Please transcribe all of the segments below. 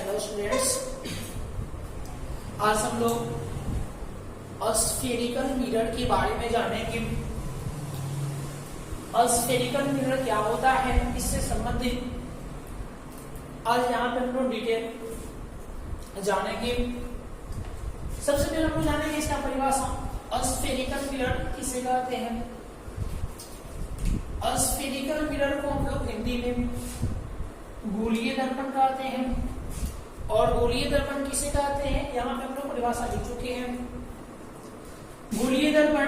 Hello students, आज हम लोग स्फेरिकल मिरर के बारे में जानेंगे। स्फेरिकल मिरर क्या होता है, इससे संबंधित आज यहाँ पे हम लोग डिटेल जानेंगे। सबसे पहले हम लोग जानेंगे इसका परिभाषा। स्फेरिकल मिरर किसे कहते हैं? स्फेरिकल मिरर को हम लोग हिंदी में गोलीय दर्पण कहते हैं। और गोलीय दर्पण किसे कहते हैं, यहाँ पे हम लोग परिभाषा लिख चुके हैं। गोलीय दर्पण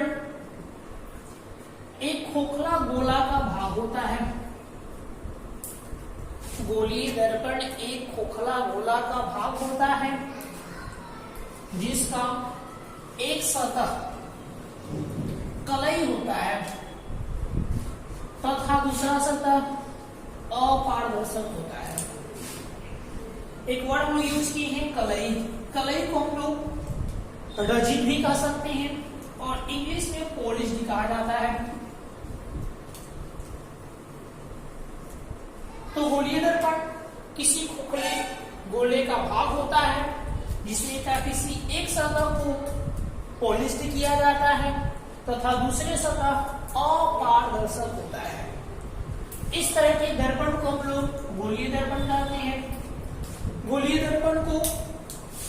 एक खोखला गोला का भाग होता है। गोलीय दर्पण एक खोखला गोला का भाग होता है जिसका एक सतह कलई होता है तथा दूसरा सतह अपारदर्शक होता है। एक वर्ड हम यूज किए हैं कलई। कलई को हम लोग रजित भी कह सकते हैं और इंग्लिश में पॉलिश भी कहा जाता है। तो गोलीय दर्पण किसी खोखले गोले का भाग होता है जिसमें क्या किसी एक सतह को पॉलिश किया जाता है तथा दूसरे सतह अपारदर्शक होता है। इस तरह के दर्पण को हम लोग गोलीय दर्पण कहते हैं। गोलीय दर्पण को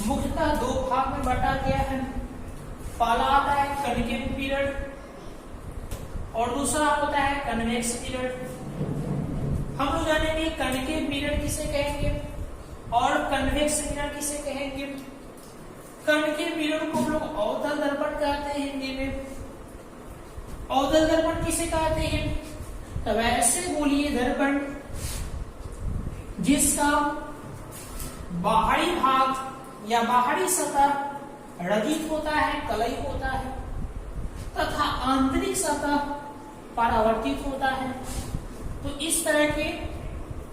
मुख्यतः दो भाग में बांटा गया है। पहला आता है कनकेव मिरर और दूसरा होता है कन्वेक्स मिरर। हम लोग जानेंगे कनकेव मिरर किसे कहेंगे और कन्वेक्स मिरर किसे कहेंगे। कनकेव मिरर को हम लोग अवतल दर्पण कहते हैं हिंदी में। अवतल दर्पण किसे कहते हैं? तब ऐसे गोलीय दर्पण जिसका बाहरी भाग या बाहरी सतह रजित होता है, कलई होता है तथा आंतरिक सतह परावर्तित होता है। तो इस तरह के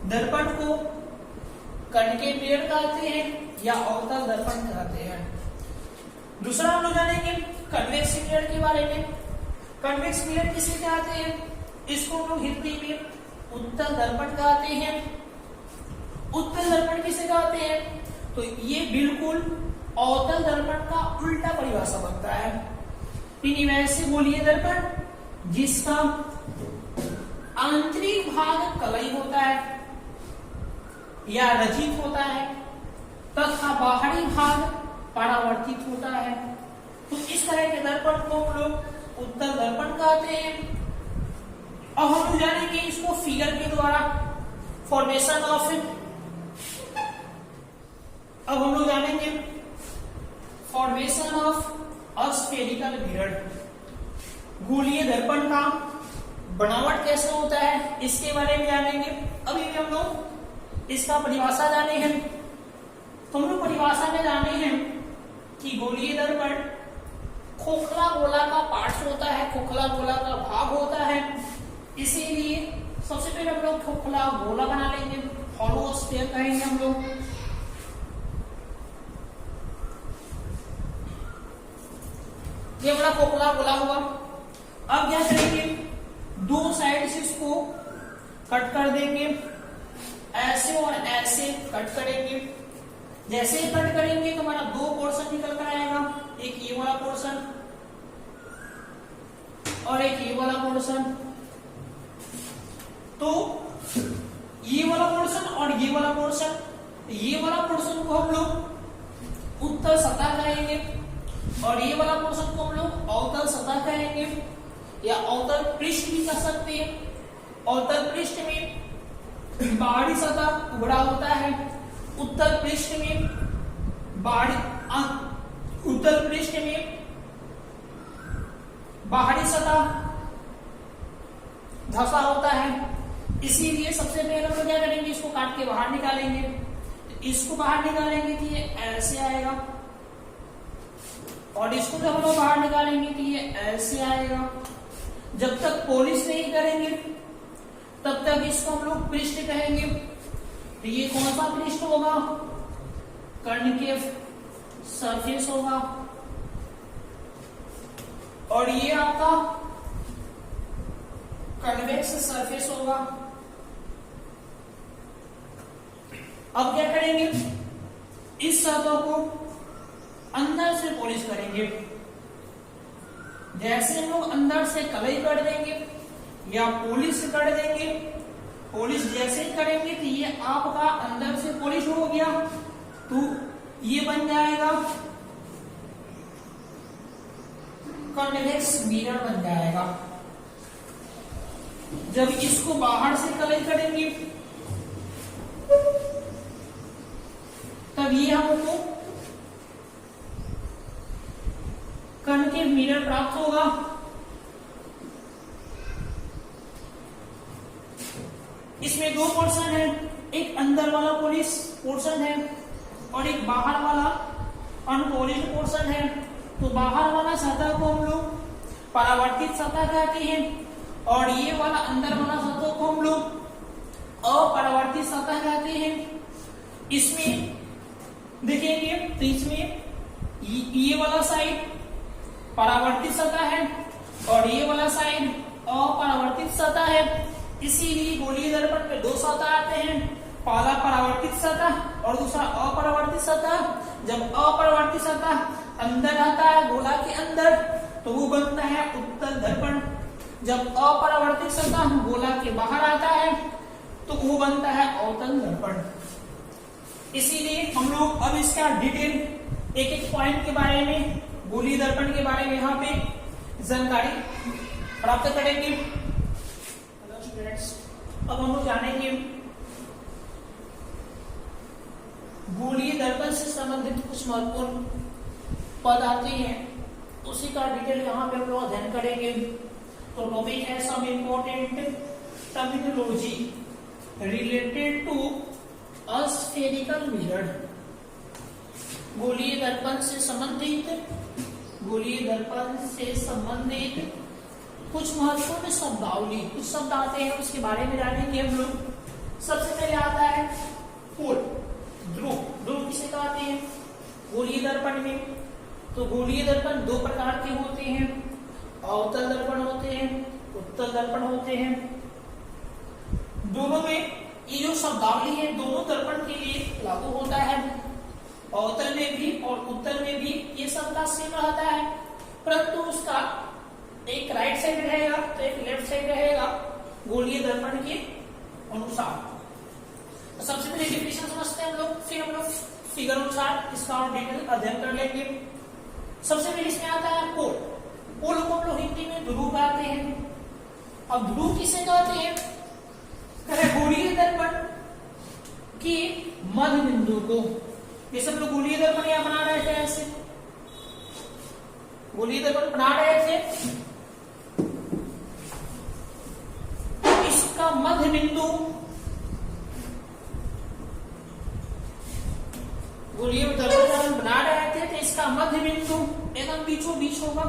दर्पण को कनकेव मिरर कहते हैं या अवतल दर्पण कहते हैं। दूसरा हम लोग जानेंगे कन्वेक्स मिरर के बारे में। कन्वेक्स मिरर किसे कहते हैं? इसको हम लोग हिंदी में उत्तल दर्पण कहते हैं। उत्तल दर्पण किसे कहते हैं? तो ये बिल्कुल अवतल दर्पण का उल्टा परिभाषा बनता है। यानी वैसे गोलीय दर्पण जिसका आंतरिक भाग कलई होता है या रजित होता है तथा बाहरी भाग परावर्तित होता है। तो इस तरह के दर्पण को हम लोग उत्तल दर्पण कहते हैं। अब हम लोग जानेंगे इसको फिगर के द्वारा फॉर्मेशन ऑफ। अब हम लोग जानेंगे फॉर्मेशन ऑफ स्फेरिकल मिरर। गोलीय दर्पण का बनावट कैसा होता है इसके बारे में जानेंगे। अभी भी हम लोग इसका परिभाषा जाने हैं। तो हम लोग परिभाषा में जाने हैं कि गोलीय दर्पण खोखला गोला का पार्ट होता है, खोखला गोला का भाग होता है। इसीलिए सबसे पहले हम लोग खोखला गोला बना लेंगे, हॉलो स्फीयर कहेंगे हम लोग। ये बड़ा खोखला गोला हुआ। अब क्या करेंगे, दो साइड से इसको कट कर देंगे, ऐसे और ऐसे कट करेंगे। जैसे ही कट करेंगे तो हमारा दो पोर्शन निकल कर आएगा, एक ये वाला पोर्शन और एक ये वाला पोर्शन। तो ये वाला पोर्शन और ये वाला पोर्शन, ये वाला पोर्शन को हम लोग उत्तल सतह कहेंगे और ये वाला पोर्शन को हम लोग अवतल सतह कहेंगे या अवतल पृष्ठ भी कह सकते हैं। अवतल पृष्ठ में बाहरी सतह उभरा होता है, उत्तल पृष्ठ में उत्तल पृष्ठ में बाहरी सतह धंसा होता है। इसीलिए सबसे पहले हम लोग क्या करेंगे, इसको काट के बाहर निकालेंगे। तो इसको बाहर निकालेंगे तो ये ऐसे आएगा और इसको जब हम लोग बाहर निकालेंगे तो ये ऐसे आएगा। जब तक पॉलिश नहीं करेंगे तब तक इसको हम लोग पृष्ठ कहेंगे। तो ये कौन सा पृष्ठ होगा? कनकेव सरफेस होगा और ये आपका कन्वेक्स सरफेस होगा। अब क्या करेंगे, इस सतह को अंदर से पॉलिश करेंगे। जैसे हम लोग अंदर से कलई कर देंगे या पॉलिश कर देंगे, पॉलिश जैसे ही करेंगे तो ये आपका अंदर से पॉलिश हो गया, तो ये बन जाएगा कॉन्वेक्स मिरर बन जाएगा। जब इसको बाहर से कलई करेंगे तब ये हमको कॉन्केव मिरर प्राप्त होगा। इसमें दो पोर्शन है, एक अंदर वाला पॉलिश पोर्शन है और एक बाहर वाला अनपॉलिश्ड पोर्शन है। तो बाहर वाला सतह को हम लोग परावर्तित सतह कहते हैं और ये वाला अंदर वाला सतह को हम लोग अपरावर्तित सतह कहते हैं। इसमें देखेंगे तो इसमें ये वाला साइड परावर्तित सतह है और ये वाला साइड अपरावर्तित सतह है। इसीलिए गोलीय दर्पण में दो सतह आते हैं, पहला परावर्तित सतह और दूसरा अपरावर्तित सतह। जब अपरावर्तित सतह अंदर आता है गोला के अंदर तो वो बनता है उत्तल दर्पण। जब अपरावर्तित सतह गोला के बाहर आता है तो वो बनता है अवतल दर्पण। इसीलिए हम लोग अब इसका डिटेल एक एक पॉइंट के बारे में, गोलीय दर्पण के बारे में यहाँ पे जानकारी प्राप्त करेंगे। हेलो स्टूडेंट्स, अब हम लोग जानेंगे गोलीय दर्पण से संबंधित कुछ महत्वपूर्ण पद आते हैं, उसी का डिटेल यहाँ पे हम लोग अध्ययन करेंगे। तो टॉपिक है some important terminology related to a spherical mirror. गोलीय दर्पण से संबंधित कुछ महत्वपूर्ण शब्दावली, कुछ शब्द आते हैं उसके बारे में जानेंगे हम लोग। सबसे पहले आता है पोल, ध्रुव। ध्रुव किसे कहते हैं गोलीय दर्पण में? तो गोलीय दर्पण दो प्रकार के होते हैं, अवतल दर्पण होते हैं, उत्तल दर्पण होते हैं। दोनों में ये जो शब्दावली है दोनों दर्पण के लिए लागू होता है। अवतल में भी और उत्तल में भी ये शब्द सेम रहता है, परंतु उसका एक राइट साइड रहेगा तो एक लेफ्ट साइड रहेगा गोलीय दर्पण के अनुसार। सबसे पहले डेफिनेशन समझते हैं हम लोग, फिर हम लोग फिगर अनुसार इसका और डिटेल अध्ययन कर लेंगे। सबसे पहले इसमें आता है पोल। पोल को हम लोग हिंदी में ध्रुव कहते हैं। अब ध्रुव किसे कहते हैं? गोलीय दर्पण की मध्य बिंदु को, जैसे हम लोग गोलीय दर्पण यहां बना रहे थे, ऐसे गोलीय दर्पण बना रहे थे, इसका मध्य बिंदु गोलीय दर्पण बना रहे थे तो इसका मध्य बिंदु एकदम बीचों बीच होगा।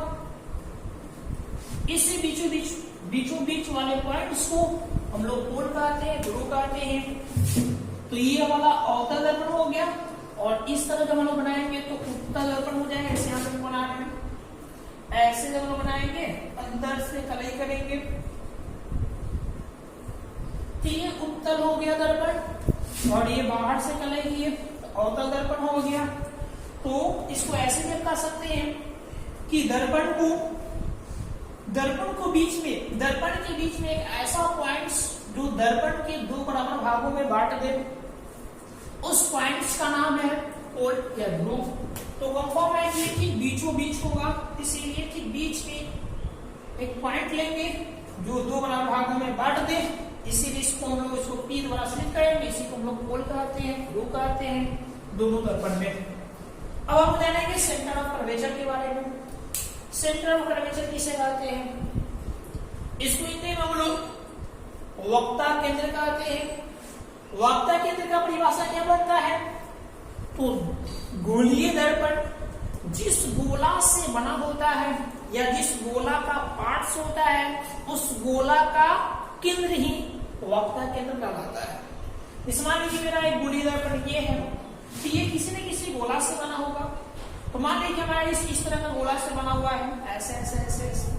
इससे बीचों बीच वाले पॉइंट्स को हम लोग पोल कहते हैं, ध्रुव कहते हैं। तो ये वाला अवतल दर्पण हो गया और इस तरह जब हम लोग बनाएंगे तो उत्तल दर्पण हो जाएगा। ऐसे हम लोग बना रहे हैं, ऐसे जब हम लोग बनाएंगे अंदर से कलई करेंगे तो ये उत्तल हो गया दर्पण और ये बाहर से कलई किए तो अवतल दर्पण हो गया। तो इसको ऐसे भी कह सकते हैं कि दर्पण को बीच में, दर्पण के बीच में एक ऐसा पॉइंट्स जो दर्पण के दो बराबर भागों में बांट दे, उस पॉइंट्स का नाम है पोल या ध्रुव। तो कंफर्म है कि ठीक बीचों बीच होगा, इसीलिए ठीक बीच में एक पॉइंट लेंगे जो दो बराबर भागों में बांट दे, इसीलिए इसको हम लोग इसको P द्वारा चिह्नित करेंगे। इसी को हम लोग पोल कहते हैं, ध्रुव कहते हैं दोनों दर्पण में। अब हम जानेंगे सेंटर ऑफ कर्वेचर के बारे में। सेंटर ऑफ कर्वेचर किसे कहते हैं? इसको हिंदी में हम लोग वक्ता केंद्र कहते हैं। वक्ता केंद्र का परिभाषा क्या बनता है? तो गोलीय दर्पण जिस गोला से बना होता है या जिस गोला का पार्ट्स होता है उस गोला का केंद्र ही वक्ता केंद्र कहलाता है। इस मान लीजिए मेरा एक गोलीय दर्पण ये है, तो ये किसी न किसी गोला से बना होगा। तो मान लीजिए हमारा इस तरह का गोला से बना हुआ है, ऐसे ऐसे ऐसे ऐसे,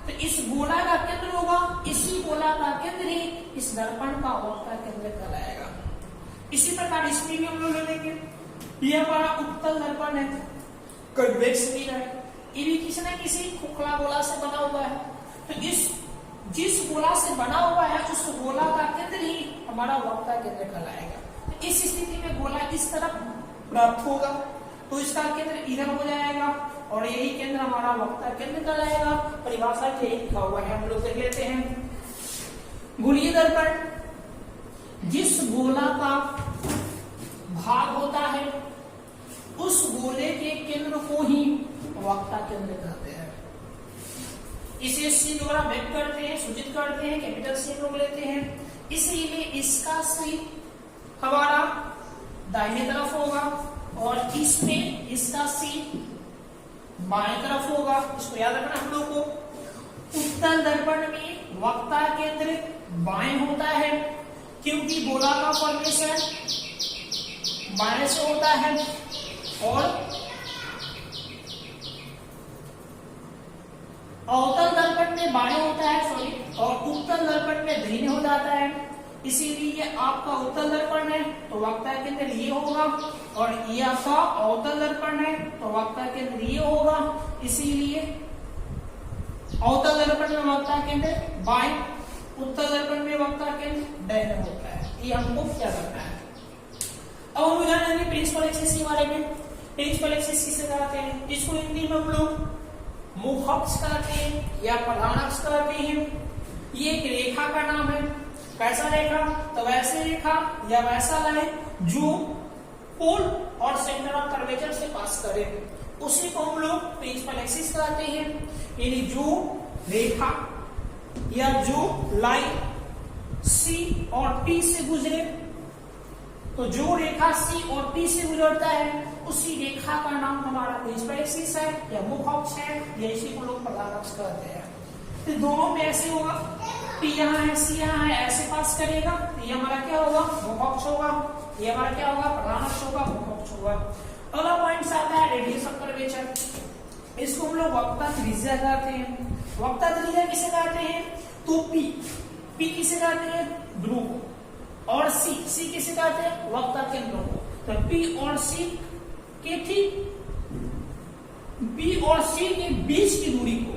तो इस गोला का केंद्र होगा, इसी गोला का केंद्र ही इस दर्पण का वक्ता केंद्र कहलाएगा। इसी प्रकार इसमें भी हम लोग ले लेंगे ये हमारा उत्तल दर्पण है, कन्वेक्स मिरर, ये भी किसी न किसी खोखला गोला से बना हुआ है। तो जिस गोला से बना हुआ है उस गोला का केंद्र ही हमारा वक्ता केंद्र कहलाएगा। तो इस स्थिति में गोला इस तरफ प्राप्त होगा तो इसका केंद्र इधर हो जाएगा और यही केंद्र हमारा वक्ता केंद्र कहलाएगा। परिभाषा के लिखा हुआ है, हम लोग देख लेते हैं। गोलीय दर्पण जिस गोला का भाग होता है उस गोले के केंद्र को ही वक्ता केंद्र कहते हैं। इसे सी द्वारा व्यक्त करते हैं, सूचित करते हैं, कैपिटल सी लोग लेते हैं। इसीलिए इसका सी हमारा दाहिने तरफ होगा और इसमें इसका सी बाएं तरफ होगा। इसको याद रखना हम लोग को। उत्तल दर्पण में वक्ता केंद्र बाएं होता है क्योंकि गोला का फॉर्मेशन बाएं से होता है और अवतल दर्पण में बाएं होता है, और उत्तल दर्पण में दाहिने हो जाता है। इसीलिए आपका उत्तल दर्पण है तो वक्ता केंद्र ये होगा और ये आपका अवतल दर्पण है तो वक्ता केंद्र ये होगा। इसीलिए अवतल दर्पण में वक्ता केंद्र बाएं, उत्तल दर्पण में वक्ता केंद्र दाहिने होता है। ये हमको क्या करना है। अब हम जानेंगे प्रिंसिपल एक्सिस के बारे में। प्रिंसिपल एक्सिस किसे कहते हैं? इसको हिंदी में हम लोग मुख अक्ष कहते हैं या प्रधान अक्ष कहते हैं। ये एक रेखा का नाम है। कैसा रेखा? तो वैसे रेखा या वैसा लाइन जो पोल और सेंटर ऑफ कर्वेचर से पास करे, उसी को हम लोग प्रिंसिपल एक्सिस कहते हैं। यानी जो रेखा या जो लाइन सी और टी से गुजरे, तो जो रेखा सी और टी से गुजरता है उसी रेखा का नाम हमारा प्रिंसिपल एक्सिस है या मुख अक्ष है, या इसी को लोग प्रधान अक्ष कहते हैं। तो दोनों में ऐसे होगा, टी यहाँ है, सी यहाँ है, ऐसे पास करेगा, ये हमारा क्या होगा? मुख अक्ष होगा। ये हमारा क्या होगा? प्रधान अक्ष होगा, मुख अक्ष होगा। अगला पॉइंट आता है रेडियस ऑफ कर्वेचर। इसको हम लोग वक्ता त्रिज्या कहते हैं। वक्ता त्रिज्या किसे कहते हैं? तो पी किसे कहते हैं? ध्रुव को। और सी किसे कहते हैं? वक्ता केंद्र को। तो पी और सी के बीच की दूरी को,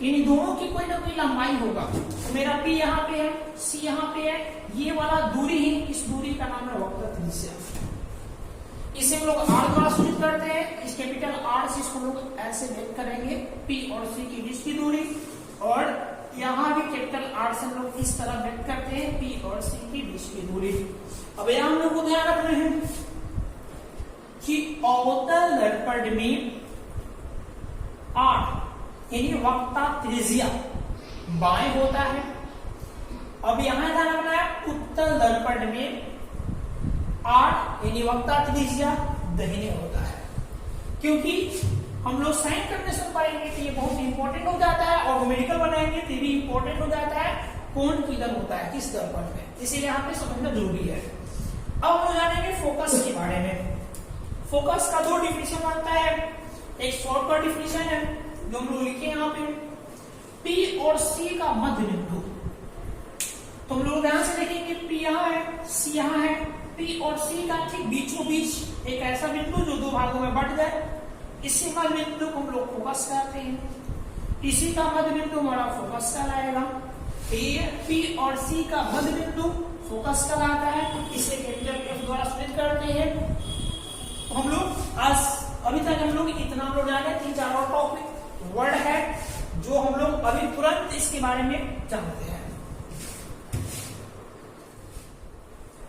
इन दोनों की कोई ना कोई लंबाई होगा। तो मेरा पी यहाँ पे है, सी यहाँ पे है, ये वाला दूरी है, इस दूरी का नाम है वक्ता त्रिज्या। इसे हम लोग आर द्वारा सूचित करते हैं। इस कैपिटल आर से इसको लोग ऐसे व्यक्त करेंगे, पी और सी के बीच की दूरी। और यहाँ भी कैपिटल आर से हम लोग इस तरह व्यक्त करते हैं, पी और सी के बीच की दूरी। अब यहाँ हम लोग को ध्यान रखना है कि अवतल दर्पण में आर यानी वक्ता त्रिज्या बाएं होता है। अब यहां ध्यान रखना है उत्तल दर्पण में आर यानी वक्ता त्रिज्या दाहिने होता है। क्योंकि हम लोग साइन कन्वेंशन पढ़ेंगे तो ये बहुत इंपॉर्टेंट हो जाता है, और मेडिकल बनाएंगे तो भी इंपॉर्टेंट हो जाता है कौन किधर होता है, किस दर्पण में, इसीलिए यहाँ पे समझना जरूरी है। अब हम जानेंगे फोकस के बारे में। फोकस का दो डिफिनेशन बनता है। एक शॉर्टकट डिफिनेशन है जो हम लोग लिखे यहाँ पे, P और C का मध्य बिंदु। तो हम लोग ध्यान से देखेंगे, P यहाँ है, C यहाँ है, P और C का ठीक बीचों बीच एक ऐसा बिंदु जो दो भागों में बढ़ जाए, इसी मध्य बिंदु को हम लोग फोकस कहते हैं। इसी का मध्य बिंदु हमारा फोकस कहलाएगा। P और C का मध्य बिंदु फोकस कहलाता है। इसे कैपिटल F द्वारा सूचित करते हैं। तो हम लोग आज अभी तक हम लोग इतना लोग जाने, 3-4 और टॉपिक वर्ड है जो हम लोग अभी तुरंत इसके बारे में जानते हैं।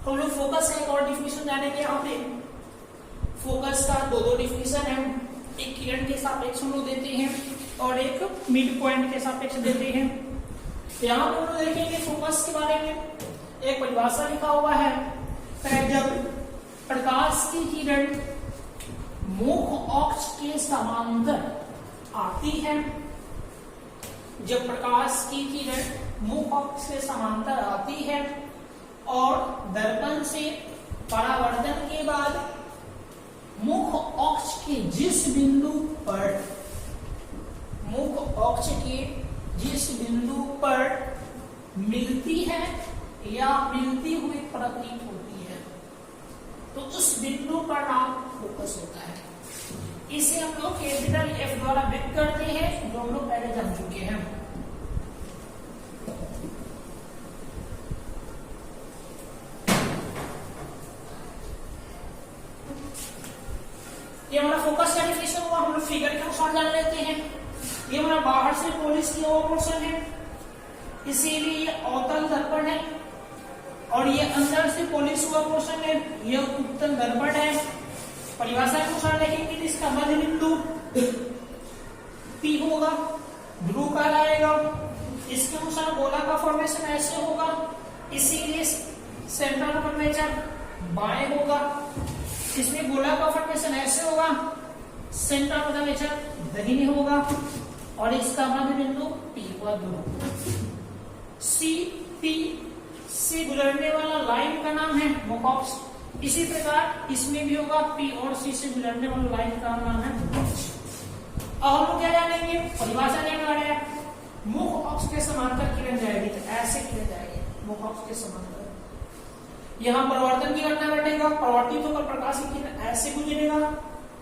हम लोग फोकस का एक और डिफिनेशन जानेंगे। यहाँ पे फोकस का दो डिफिनेशन है। एक किरण के सापेक्ष हम लोग देते हैं और एक मिड पॉइंट के सापेक्ष देते हैं। तो यहाँ पे हम लोग देखेंगे फोकस के बारे में एक परिभाषा लिखा हुआ है। जब प्रकाश की किरण मुख अक्ष के समांतर आती है, जब प्रकाश की किरण मुख अक्ष के समांतर आती है और दर्पण से परावर्तन के बाद मुख अक्ष के जिस बिंदु पर मिलती है या मिलती हुई प्रतीत होती है, तो उस बिंदु का नाम फोकस होता है। इसे हम लोग कैपिटल F द्वारा व्यक्त करते हैं, जो हम लोग पहले जान चुके हैं। ये हमारा फोकस का डेफिनेशन हुआ। हम लोग फिगर के अनुसार जान लेते हैं। ये हमारा बाहर से पॉलिश किया हुआ पोर्शन है, इसीलिए ये अवतल दर्पण है, और ये अंदर से पॉलिश हुआ पोर्शन है, ये उत्तल दर्पण है। परिभाषा के अनुसार देखेंगे तो इसका मध्य बिंदु P होगा, ध्रुव कहलाएगा। इसके अनुसार गोला का फॉर्मेशन ऐसे होगा, इसीलिए सेंटर ऑफ कर्वेचर बाएं होगा। इसमें गोला का फॉर्मेशन ऐसे होगा, सेंटर ऑफ कर्वेचर दाहिने होगा, और इसका मध्य बिंदु P हुआ ध्रुव। C P से गुजरने वाला लाइन का नाम है मुख अक्ष। इसी प्रकार इसमें भी होगा, P और C से गुजरने वाला लाइन का नाम है मुख अक्ष। अब हम लोग क्या जानेंगे, परिभाषा जानने वाले हैं। मुख अक्ष के समांतर किरण जाएगी तो ऐसे किरण जाएगी, मुख अक्ष के समांतर। यहाँ परिवर्तन की घटना घटेगा, परिवर्तित होकर प्रकाश की किरण ऐसे गुजरेगा,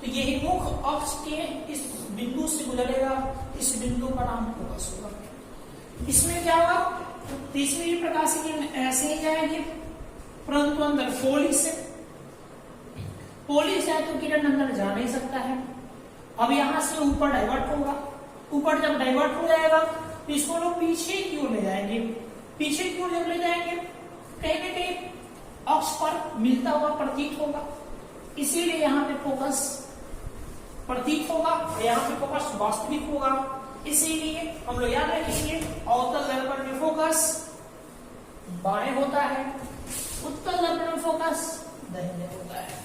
तो यही मुख अक्ष के इस बिंदु से गुजरेगा। इस बिंदु का नाम फोकस होगा। इसमें क्या होगा, तीसरी भी प्रकाश की किरण ऐसे ही जाएगी, परंतु अंदर पोलिश है तो किरण अंदर जा नहीं सकता है। अब यहां से ऊपर डाइवर्ट होगा, ऊपर जब डाइवर्ट हो जाएगा तो इसको लोग पीछे की ओर ले जाएंगे। पीछे की ओर जब ले जाएंगे, कहीं ना कहीं अक्ष पर मिलता हुआ प्रतीत होगा, इसीलिए यहाँ पे फोकस प्रतीत होगा और यहाँ पे फोकस वास्तविक होगा। इसीलिए हम लोग याद रखेंगे, अवतल दर्पण में फोकस बाएं होता है, उत्तल दर्पण में फोकस दाहिने होता है।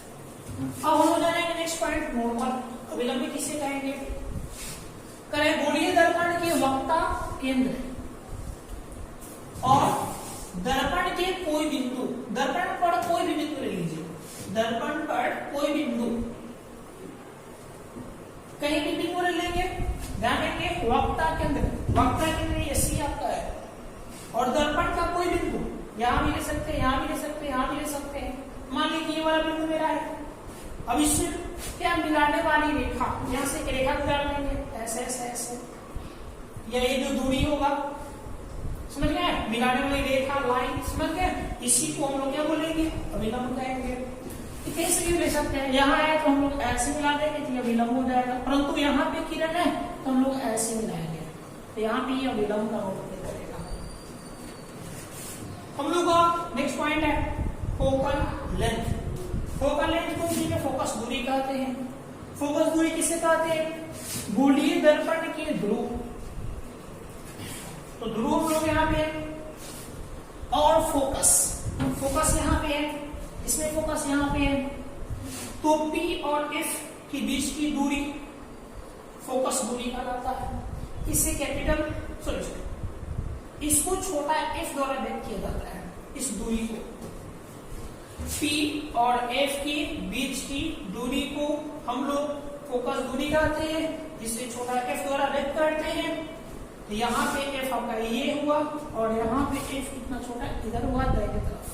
अब हम लोग जानेंगे नेक्स्ट पॉइंट, नॉर्मल अभिलंबित किसे कहेंगे। करें गोलीय दर्पण के वक्ता केंद्र और दर्पण के कोई बिंदु, दर्पण पर कोई भी बिंदु ले लीजिए, दर्पण पर कोई बिंदु कहीं भी बिंदु ले लेंगे, ध्यान रखिए वक्ता केंद्र, वक्ता केंद्र ये C आपका है, और दर्पण का कोई बिंदु यहां भी ले सकते हैं, यहां भी ले सकते हैं, यहां भी ले सकते हैं। मान लीजिए ये वाला बिंदु मेरा है, अब इससे क्या मिलाने वाली रेखा, यहां से एक रेखा गुजार लेंगे ऐसे ऐसे ऐसे, या ये जो दूरी होगा, समझ गए, मिलाने वाली रेखा लाइन, समझ गए, इसी को हम लोग क्या बोलेंगे, अभिलंब कहेंगे। कैसे भी ले सकते हैं, यहाँ है तो हम लोग ऐसे मिला देंगे तो ये अभिलंब हो जाएगा, परंतु यहाँ पे किरण है तो हम लोग ऐसे मिलाएंगे, तो यहाँ पे ये अभिलंब का रोल प्ले करेगा। हम लोग का नेक्स्ट पॉइंट है फोकल लेंथ। फोकल लेंथ को हिंदी में फोकस दूरी कहते हैं। फोकस दूरी किसे कहते हैं, गोलीय दर्पण के ध्रुव, तो ध्रुव हम लोग यहाँ पे, और फोकस, फोकस यहाँ पे है, इसमें फोकस यहाँ पे है, तो P और F के बीच की दूरी फोकस दूरी कहलाता है। इसे कैपिटल सॉरी इसको छोटा f द्वारा व्यक्त किया जाता है। इस दूरी को P और F के बीच की दूरी को हम लोग फोकस दूरी कहते हैं, जिसे छोटा f द्वारा व्यक्त करते हैं। तो यहाँ पे f आपका ये हुआ और यहाँ पे f कितना छोटा इधर हुआ दाहिने तरफ।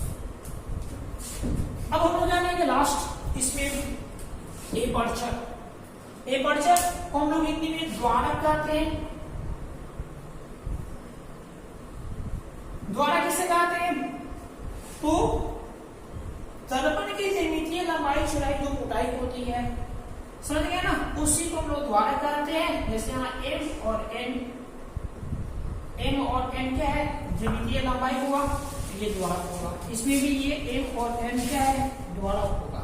अब हम लोग जानेंगे लास्ट इसमें एपर्चर को हम लोग हिंदी में द्वारक कहते हैं। द्वारक किसे कहते हैं, तो दर्पण की ज्यामितीय लंबाई चौड़ाई जो मोटाई होती है, समझ गए ना, उसी को हम लोग द्वारक कहते हैं। जैसे यहाँ m और n क्या है, ज्यामितीय लंबाई हुआ, ये द्वारक होगा। इसमें भी ये m और n क्या है, द्वारक होगा।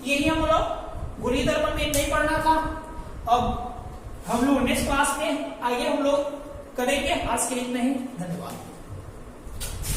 यही हम लोग गोलीय दर्पण में नहीं पढ़ना था। अब हम लोग नेक्स्ट क्लास में आइए हम लोग करेंगे। आज के लिए इतना ही, धन्यवाद।